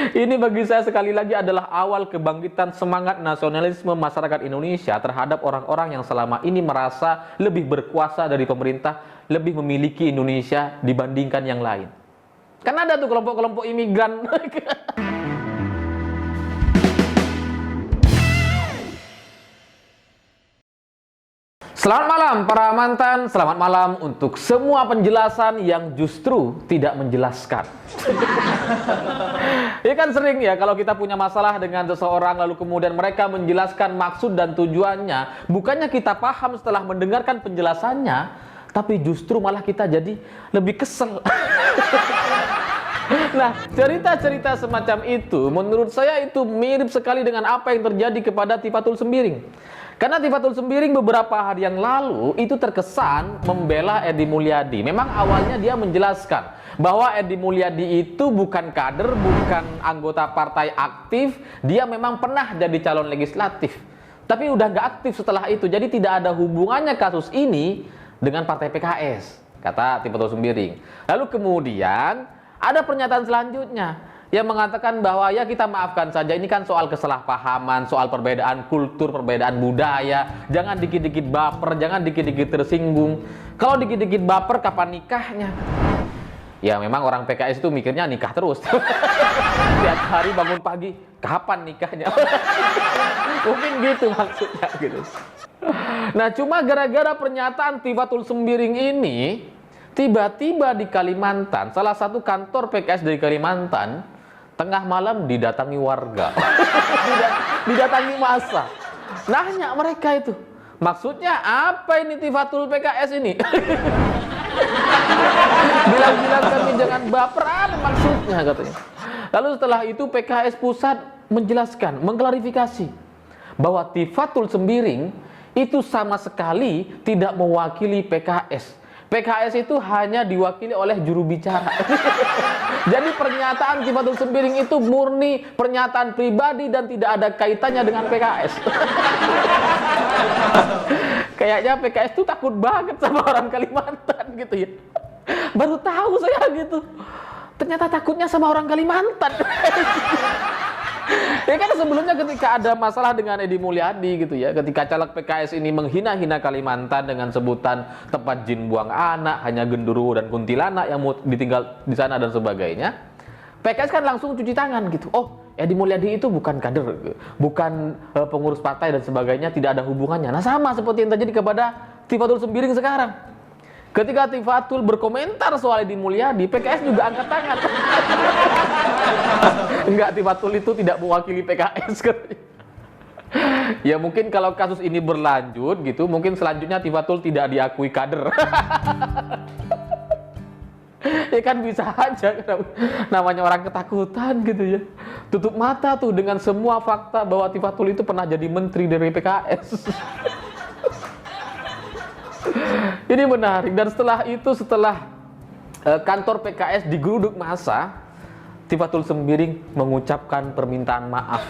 Ini bagi saya sekali lagi adalah awal kebangkitan semangat nasionalisme masyarakat Indonesia terhadap orang-orang yang selama ini merasa lebih berkuasa dari pemerintah, lebih memiliki Indonesia dibandingkan yang lain. Kan ada tuh kelompok-kelompok imigran. Selamat malam para mantan, selamat malam untuk semua penjelasan yang justru tidak menjelaskan. Ya kan sering ya kalau kita punya masalah dengan seseorang lalu kemudian mereka menjelaskan maksud dan tujuannya, bukannya kita paham setelah mendengarkan penjelasannya, tapi justru malah kita jadi lebih kesel. Nah, cerita-cerita semacam itu menurut saya itu mirip sekali dengan apa yang terjadi kepada Tifatul Sembiring. Karena Tifatul Sembiring beberapa hari yang lalu itu terkesan membela Edi Mulyadi. Memang awalnya dia menjelaskan bahwa Edi Mulyadi itu bukan kader, bukan anggota partai aktif. Dia memang pernah jadi calon legislatif. Tapi udah nggak aktif setelah itu. Jadi tidak ada hubungannya kasus ini dengan partai PKS, kata Tifatul Sembiring. Lalu kemudian ada pernyataan selanjutnya yang mengatakan bahwa ya kita maafkan saja, ini kan soal kesalahpahaman, soal perbedaan kultur, perbedaan budaya, jangan dikit-dikit baper, jangan dikit-dikit tersinggung. Kalau dikit-dikit baper kapan nikahnya? Ya memang orang PKS itu mikirnya nikah terus. Tiap hari bangun pagi, kapan nikahnya? Mungkin gitu maksudnya gitu. Nah cuma gara-gara pernyataan Tifatul Sembiring ini, tiba-tiba di Kalimantan, salah satu kantor PKS dari Kalimantan, tengah malam didatangi warga, didatangi massa. Nanya mereka itu, maksudnya apa ini Tifatul PKS ini? Bilang-bilang kami jangan baper, apa maksudnya katanya. Lalu setelah itu PKS pusat menjelaskan, mengklarifikasi bahwa Tifatul Sembiring itu sama sekali tidak mewakili PKS. PKS itu hanya diwakili oleh juru bicara. Jadi pernyataan Tifatul Sembiring itu murni pernyataan pribadi dan tidak ada kaitannya dengan PKS. Kayaknya PKS itu takut banget sama orang Kalimantan gitu ya. Baru tahu saya gitu. Ternyata takutnya sama orang Kalimantan. Ya kan sebelumnya ketika ada masalah dengan Edi Mulyadi gitu ya, ketika caleg PKS ini menghina-hina Kalimantan dengan sebutan tempat jin buang anak, hanya genderuwo dan kuntilanak yang mau ditinggal di sana dan sebagainya, PKS kan langsung cuci tangan gitu. Oh, Edi Mulyadi itu bukan kader, bukan pengurus partai dan sebagainya, tidak ada hubungannya. Nah sama seperti yang terjadi kepada Tifatul Sembiring sekarang. Ketika Tifatul berkomentar soal Edi Mulyadi, PKS juga angkat tangan. Enggak, Tifatul itu tidak mewakili PKS. Ya mungkin kalau kasus ini berlanjut gitu, mungkin selanjutnya Tifatul tidak diakui kader. Ya kan bisa aja, namanya orang ketakutan gitu ya. Tutup mata tuh dengan semua fakta bahwa Tifatul itu pernah jadi menteri dari PKS. Ini menarik. Dan setelah itu, setelah kantor PKS digeruduk massa, Tifatul Sembiring mengucapkan permintaan maaf.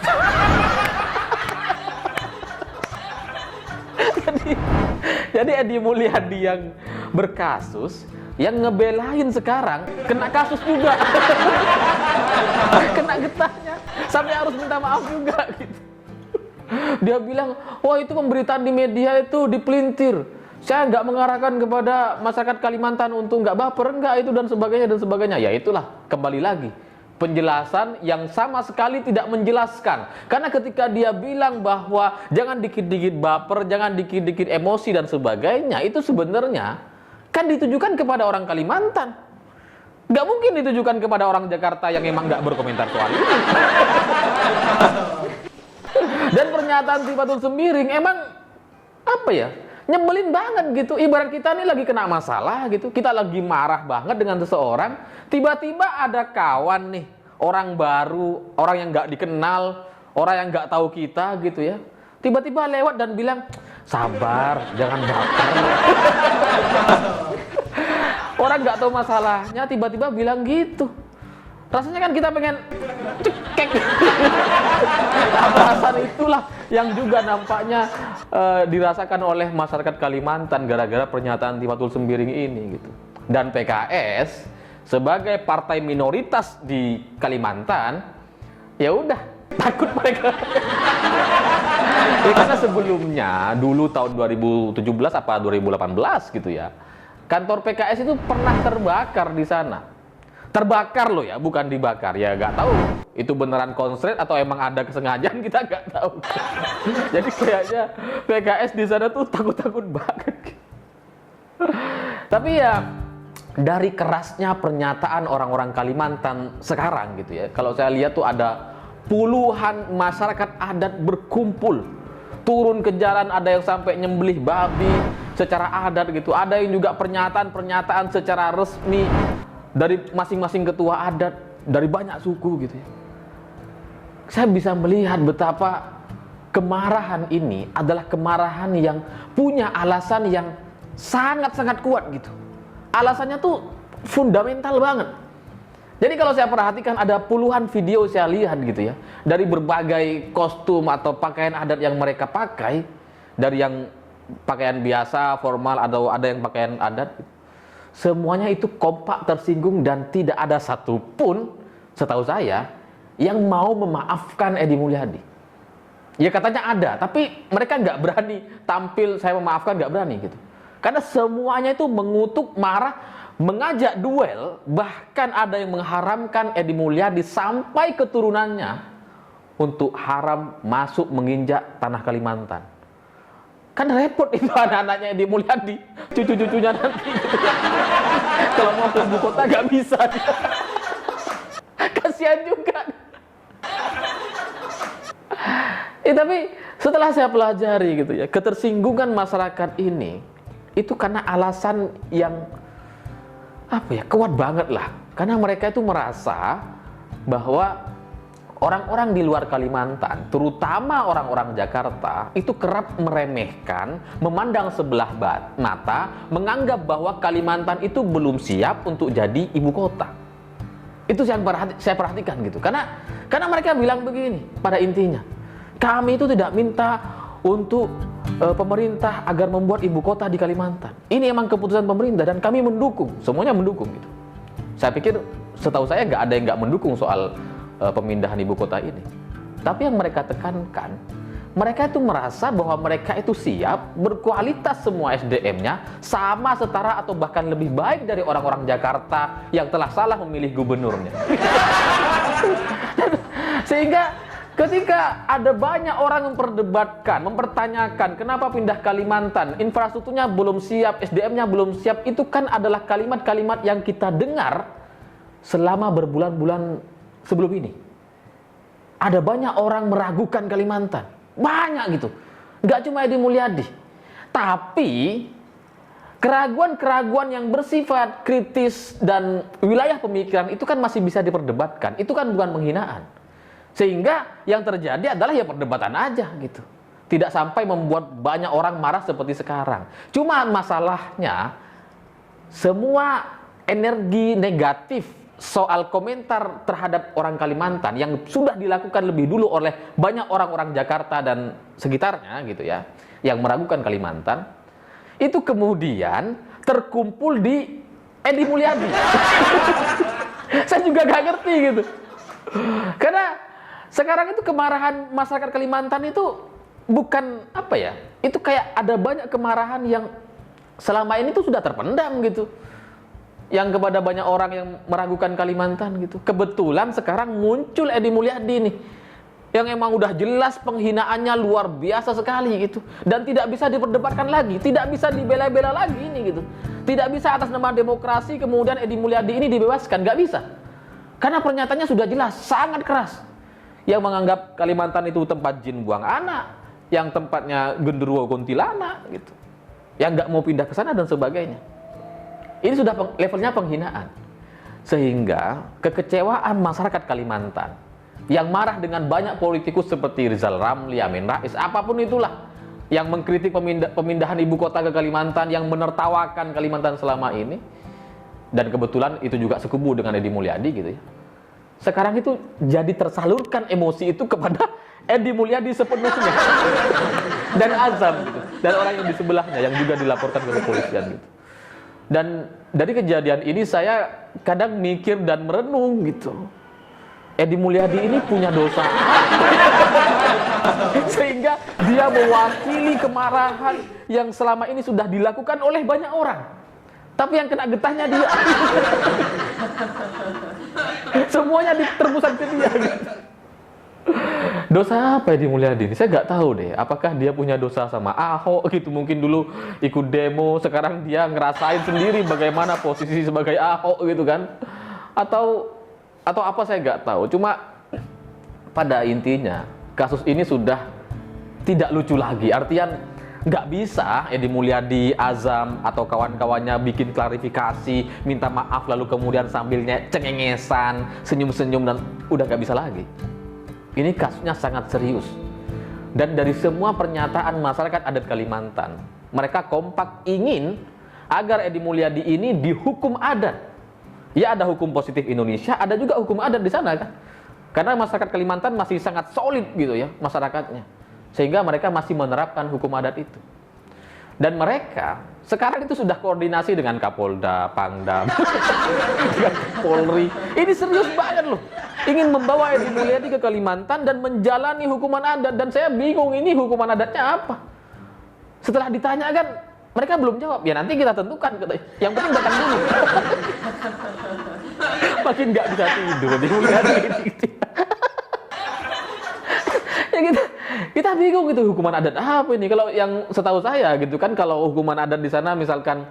Jadi Edi Mulyadi yang berkasus, yang ngebelain sekarang kena kasus juga. Kena getahnya sampai harus minta maaf juga gitu. Dia bilang, wah itu pemberitaan di media itu dipelintir. Saya nggak mengarahkan kepada masyarakat Kalimantan untuk nggak baper, nggak itu dan sebagainya dan sebagainya. Ya itulah, kembali lagi penjelasan yang sama sekali tidak menjelaskan. Karena ketika dia bilang bahwa jangan dikit-dikit baper, jangan dikit-dikit emosi dan sebagainya, itu sebenarnya kan ditujukan kepada orang Kalimantan. Nggak mungkin ditujukan kepada orang Jakarta yang memang nggak berkomentar soal ini. Dan pernyataan Tifatul Sembiring emang apa ya? Nyebelin banget gitu. Ibarat kita nih lagi kena masalah gitu, kita lagi marah banget dengan seseorang, tiba-tiba ada kawan nih, orang baru, orang yang nggak dikenal, orang yang nggak tahu kita gitu ya, tiba-tiba lewat dan bilang, sabar, jangan baper. Orang nggak tahu masalahnya, tiba-tiba bilang gitu. Rasanya kan kita pengen cekek. Nah, perasaan itulah yang juga nampaknya dirasakan oleh masyarakat Kalimantan gara-gara pernyataan Tifatul Sembiring ini gitu. Dan PKS sebagai partai minoritas di Kalimantan Ya udah, takut mereka. Ya, karena sebelumnya, dulu tahun 2017 apa 2018 gitu ya, kantor PKS itu pernah terbakar di sana. Terbakar loh ya, bukan dibakar. Ya nggak tahu, itu beneran konslet atau emang ada kesengajaan, kita nggak tahu. Jadi kayaknya PKS di sana tuh takut-takut banget. Tapi ya, dari kerasnya pernyataan orang-orang Kalimantan sekarang gitu ya, kalau saya lihat tuh ada puluhan masyarakat adat berkumpul turun ke jalan, ada yang sampai nyembelih babi secara adat gitu, ada yang juga pernyataan-pernyataan secara resmi dari masing-masing ketua adat dari banyak suku gitu ya. Saya bisa melihat betapa kemarahan ini adalah kemarahan yang punya alasan yang sangat-sangat kuat gitu. Alasannya tuh fundamental banget. Jadi kalau saya perhatikan ada puluhan video saya lihat gitu ya, dari berbagai kostum atau pakaian adat yang mereka pakai, dari yang pakaian biasa, formal, atau ada yang pakaian adat, semuanya itu kompak tersinggung dan tidak ada satupun, setahu saya, yang mau memaafkan Edi Mulyadi. Ya katanya ada, tapi mereka nggak berani tampil saya memaafkan, nggak berani gitu. Karena semuanya itu mengutuk, marah, mengajak duel, bahkan ada yang mengharamkan Edi Mulyadi sampai keturunannya untuk haram masuk menginjak tanah Kalimantan. Kan repot itu anak-anaknya Edi Mulyadi, cucu-cucunya nanti gitu ya. Kalau mau ke ibu kota nggak bisa. Kasihan juga. Tapi setelah saya pelajari gitu ya, ketersinggungan masyarakat ini itu karena alasan yang kuat banget lah. Karena mereka itu merasa bahwa orang-orang di luar Kalimantan, terutama orang-orang Jakarta, itu kerap meremehkan, memandang sebelah mata, menganggap bahwa Kalimantan itu belum siap untuk jadi ibu kota. Itu yang saya perhatikan gitu. Karena mereka bilang begini, pada intinya, kami itu tidak minta untuk pemerintah agar membuat ibu kota di Kalimantan. Ini emang keputusan pemerintah dan kami mendukung, semuanya mendukung gitu. Saya pikir setahu saya nggak ada yang nggak mendukung soal pemindahan ibu kota ini. Tapi yang mereka tekankan, mereka itu merasa bahwa mereka itu siap, berkualitas semua SDM-nya, sama, setara, atau bahkan lebih baik dari orang-orang Jakarta yang telah salah memilih gubernurnya. Sehingga ketika ada banyak orang memperdebatkan, mempertanyakan kenapa pindah Kalimantan, infrastrukturnya belum siap, SDM-nya belum siap, itu kan adalah kalimat-kalimat yang kita dengar selama berbulan-bulan sebelum ini. Ada banyak orang meragukan Kalimantan, banyak gitu. Nggak cuma Edi Mulyadi, tapi keraguan-keraguan yang bersifat kritis dan wilayah pemikiran itu kan masih bisa diperdebatkan. Itu kan bukan penghinaan. Sehingga yang terjadi adalah ya perdebatan aja gitu. Tidak sampai membuat banyak orang marah seperti sekarang. Cuma masalahnya, semua energi negatif soal komentar terhadap orang Kalimantan yang sudah dilakukan lebih dulu oleh banyak orang-orang Jakarta dan sekitarnya gitu ya, yang meragukan Kalimantan, itu kemudian terkumpul di Edi Mulyadi. Saya juga gak ngerti gitu. Karena sekarang itu kemarahan masyarakat Kalimantan itu bukan itu kayak ada banyak kemarahan yang selama ini tuh sudah terpendam gitu, yang kepada banyak orang yang meragukan Kalimantan gitu. Kebetulan sekarang muncul Edi Mulyadi nih, yang emang udah jelas penghinaannya luar biasa sekali gitu, dan tidak bisa diperdebatkan lagi, tidak bisa dibela-bela lagi ini gitu. Tidak bisa atas nama demokrasi kemudian Edi Mulyadi ini dibebaskan, nggak bisa. Karena pernyataannya sudah jelas, sangat keras. Yang menganggap Kalimantan itu tempat jin buang anak, yang tempatnya genderuwo kuntilanak gitu, yang nggak mau pindah ke sana dan sebagainya. Ini sudah levelnya penghinaan. Sehingga kekecewaan masyarakat Kalimantan yang marah dengan banyak politikus seperti Rizal Ramli, Amin Rais, apapun itulah, yang mengkritik pemindahan ibu kota ke Kalimantan, yang menertawakan Kalimantan selama ini, dan kebetulan itu juga sekubu dengan Edi Mulyadi gitu ya. Sekarang itu jadi tersalurkan emosi itu kepada Edi Mulyadi sepenuhnya dan Azam gitu, dan orang yang di sebelahnya yang juga dilaporkan ke kepolisian gitu. Dan dari kejadian ini saya kadang mikir dan merenung gitu. Edi Mulyadi ini punya dosa sehingga dia mewakili kemarahan yang selama ini sudah dilakukan oleh banyak orang, tapi yang kena getahnya dia. Semuanya terpusat ke dia gitu. Dosa apa Edi Mulyadi ini? Saya nggak tahu deh. Apakah dia punya dosa sama Ahok gitu? Mungkin dulu ikut demo, sekarang dia ngerasain sendiri bagaimana posisi sebagai Ahok gitu kan? Atau apa, saya nggak tahu. Cuma pada intinya kasus ini sudah tidak lucu lagi. Artian nggak bisa Edi Mulyadi, Azam atau kawan-kawannya bikin klarifikasi, minta maaf lalu kemudian sambilnya cengengesan, senyum-senyum dan udah nggak bisa lagi. Ini kasusnya sangat serius. Dan dari semua pernyataan masyarakat adat Kalimantan, mereka kompak ingin agar Edi Mulyadi ini dihukum adat. Ya, ada hukum positif Indonesia, ada juga hukum adat di sana kan. Karena masyarakat Kalimantan masih sangat solid gitu ya masyarakatnya. Sehingga mereka masih menerapkan hukum adat itu. Dan mereka sekarang itu sudah koordinasi dengan Kapolda, Pangdam, dengan Polri. Ini serius banget loh. Ingin membawa Edi Mulyadi ke Kalimantan dan menjalani hukuman adat. Dan saya bingung ini hukuman adatnya apa. Setelah ditanyakan, mereka belum jawab. Ya nanti kita tentukan. Yang penting datang dulu. Makin nggak bisa tidur. Ya kita bingung gitu, hukuman adat apa ini? Kalau yang setahu saya gitu kan, kalau hukuman adat di sana misalkan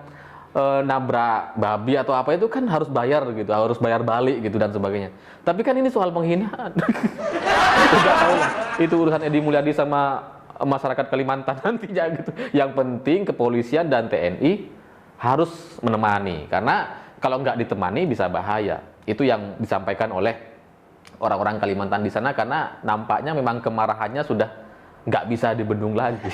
nabrak babi atau apa itu kan harus bayar gitu, harus bayar balik gitu dan sebagainya. Tapi kan ini soal penghinaan. Tidak tahu lah. Itu urusan Edi Mulyadi sama masyarakat Kalimantan nantinya gitu. Yang penting kepolisian dan TNI harus menemani, karena kalau nggak ditemani bisa bahaya. Itu yang disampaikan oleh orang-orang Kalimantan di sana, karena nampaknya memang kemarahannya sudah nggak bisa dibendung lagi.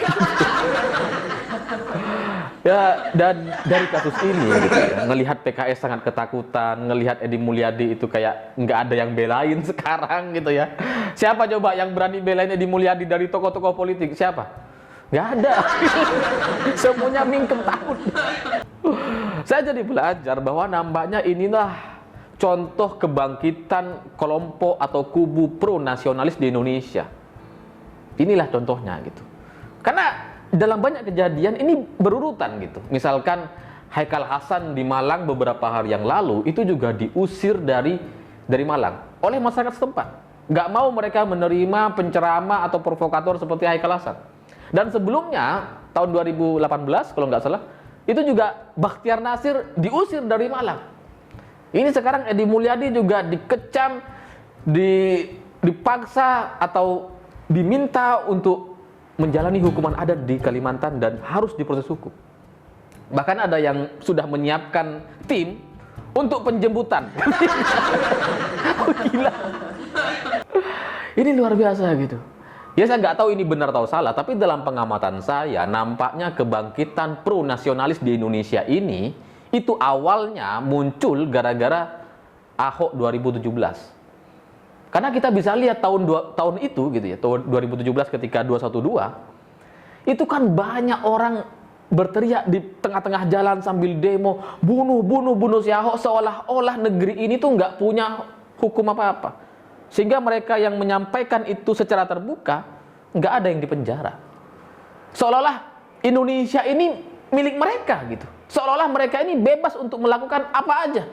Ya, dan dari kasus ini gitu ya, ngelihat PKS sangat ketakutan, ngelihat Edi Mulyadi itu kayak nggak ada yang belain sekarang gitu ya. Siapa coba yang berani belain Edi Mulyadi dari tokoh-tokoh politik? Siapa? Nggak ada. Semuanya mingkem takut. Saya jadi belajar bahwa nampaknya inilah contoh kebangkitan kelompok atau kubu pro nasionalis di Indonesia. Inilah contohnya gitu. Karena dalam banyak kejadian ini berurutan gitu. Misalkan Haikal Hasan di Malang beberapa hari yang lalu itu juga diusir dari Malang oleh masyarakat setempat. Nggak mau mereka menerima penceramah atau provokator seperti Haikal Hasan. Dan sebelumnya tahun 2018 kalau nggak salah itu juga Bakhtiar Nasir diusir dari Malang. Ini sekarang Edi Mulyadi juga dikecam, dipaksa atau diminta untuk menjalani hukuman adat di Kalimantan dan harus diproses hukum. Bahkan ada yang sudah menyiapkan tim untuk penjemputan. Oh, gila. Ini luar biasa gitu. Ya saya nggak tahu ini benar atau salah, tapi dalam pengamatan saya nampaknya kebangkitan pro nasionalis di Indonesia ini itu awalnya muncul gara-gara Ahok 2017. Karena kita bisa lihat tahun itu gitu ya, tahun 2017 ketika 212, itu kan banyak orang berteriak di tengah-tengah jalan sambil demo, bunuh si Ahok, seolah-olah negeri ini tuh nggak punya hukum apa-apa. Sehingga mereka yang menyampaikan itu secara terbuka, nggak ada yang dipenjara. Seolah-olah Indonesia ini milik mereka gitu. Seolah-olah mereka ini bebas untuk melakukan apa aja.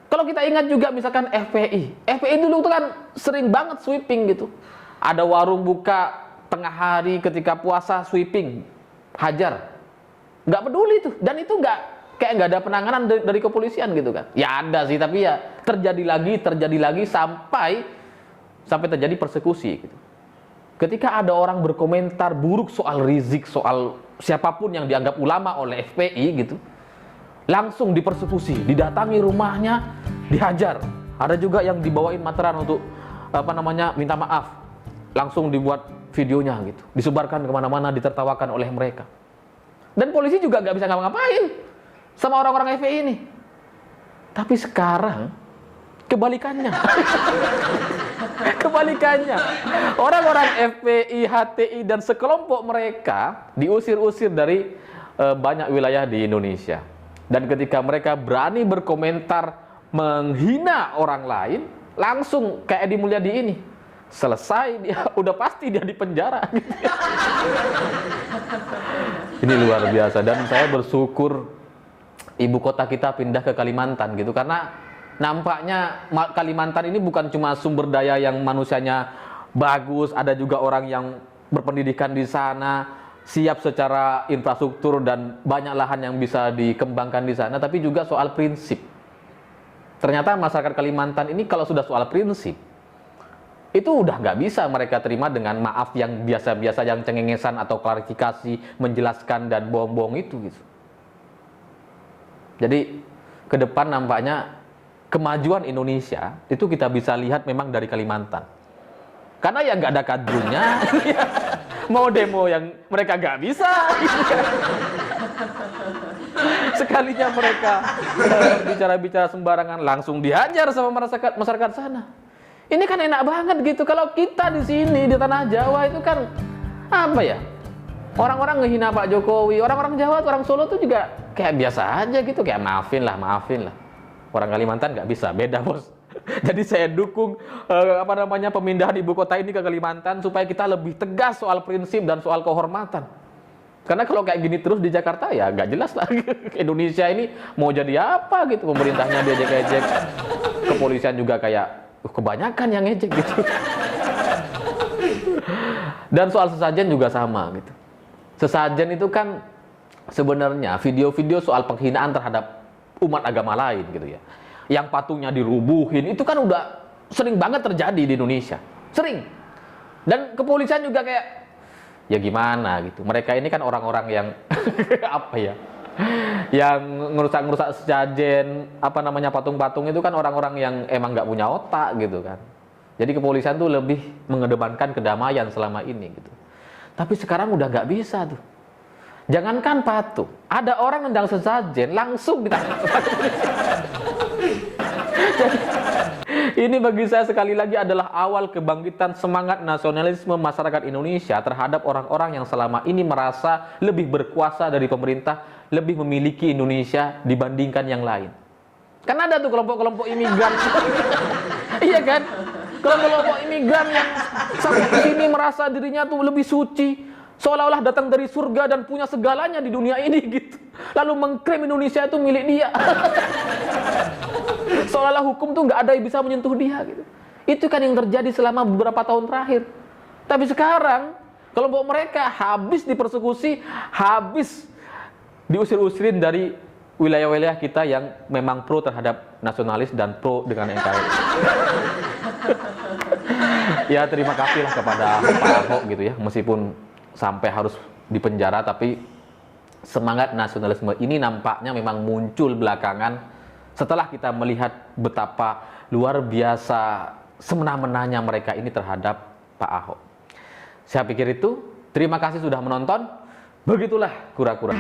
Kalau kita ingat juga misalkan FPI dulu tuh kan sering banget sweeping gitu. Ada warung buka tengah hari ketika puasa sweeping, hajar. Nggak peduli tuh. Dan itu kayak nggak ada penanganan dari kepolisian gitu kan. Ya ada sih, tapi ya terjadi lagi sampai terjadi persekusi gitu. Ketika ada orang berkomentar buruk soal Rizik, soal siapapun yang dianggap ulama oleh FPI gitu, langsung dipersekusi, didatangi rumahnya, dihajar. Ada juga yang dibawain materan untuk minta maaf. Langsung dibuat videonya gitu, disebarkan kemana-mana, ditertawakan oleh mereka. Dan polisi juga nggak bisa ngapa-ngapain sama orang-orang FPI ini. Tapi sekarang kebalikannya. Kebalikannya. Orang-orang FPI, HTI dan sekelompok mereka diusir-usir dari banyak wilayah di Indonesia. Dan ketika mereka berani berkomentar menghina orang lain, langsung kayak Edi Mulyadi ini. Selesai dia, udah pasti dia di penjara. Gitu. Ini luar biasa, dan saya bersyukur ibu kota kita pindah ke Kalimantan gitu, karena nampaknya Kalimantan ini bukan cuma sumber daya yang manusianya bagus, ada juga orang yang berpendidikan di sana, siap secara infrastruktur dan banyak lahan yang bisa dikembangkan di sana, tapi juga soal prinsip. Ternyata masyarakat Kalimantan ini kalau sudah soal prinsip, itu udah nggak bisa mereka terima dengan maaf yang biasa-biasa, yang cengengesan atau klarifikasi, menjelaskan dan bohong-bohong itu gitu. Jadi ke depan nampaknya kemajuan Indonesia itu kita bisa lihat memang dari Kalimantan. Karena ya nggak ada kadrunya, mau demo yang mereka nggak bisa. Sekalinya mereka bicara-bicara sembarangan langsung dihajar sama masyarakat sana. Ini kan enak banget gitu. Kalau kita di sini di tanah Jawa itu kan apa ya? Orang-orang ngehina Pak Jokowi, orang-orang Jawa, orang Solo tuh juga kayak biasa aja gitu, kayak maafin lah. Orang Kalimantan nggak bisa, beda bos. Jadi saya dukung pemindahan ibu kota ini ke Kalimantan supaya kita lebih tegas soal prinsip dan soal kehormatan. Karena kalau kayak gini terus di Jakarta ya nggak jelas lah. Indonesia ini mau jadi apa gitu, pemerintahnya diejek-ejek, kepolisian juga kayak kebanyakan yang ngejek gitu. Dan soal sesajen juga sama gitu. Sesajen itu kan sebenarnya video-video soal penghinaan terhadap umat agama lain gitu ya. Yang patungnya dirubuhin itu kan udah sering banget terjadi di Indonesia. Sering. Dan kepolisian juga kayak ya gimana gitu. Mereka ini kan orang-orang yang apa ya? Yang ngerusak-ngerusak sesajen, patung-patung itu kan orang-orang yang emang nggak punya otak gitu kan. Jadi kepolisian tuh lebih mengedepankan kedamaian selama ini gitu. Tapi sekarang udah nggak bisa tuh. Jangankan patung, ada orang nendang sesajen langsung ditangkap. Jadi, ini bagi saya sekali lagi adalah awal kebangkitan semangat nasionalisme masyarakat Indonesia terhadap orang-orang yang selama ini merasa lebih berkuasa dari pemerintah, lebih memiliki Indonesia dibandingkan yang lain. Kan ada tuh kelompok-kelompok imigran. Iya kan? Kelompok-kelompok imigran yang sampai ke sini merasa dirinya tuh lebih suci, seolah-olah datang dari surga dan punya segalanya di dunia ini gitu. Lalu mengklaim Indonesia itu milik dia. Seolah-olah hukum tuh nggak ada yang bisa menyentuh dia gitu. Itu kan yang terjadi selama beberapa tahun terakhir. Tapi sekarang kelompok mereka habis dipersekusi, habis diusir-usirin dari wilayah-wilayah kita yang memang pro terhadap nasionalis dan pro dengan NKRI. Ya terima kasih lah kepada Pak Ahok gitu ya, meskipun sampai harus dipenjara, tapi semangat nasionalisme ini nampaknya memang muncul belakangan setelah kita melihat betapa luar biasa semena-menanya mereka ini terhadap Pak Ahok. Saya pikir itu. Terima kasih sudah menonton. Begitulah kura-kura.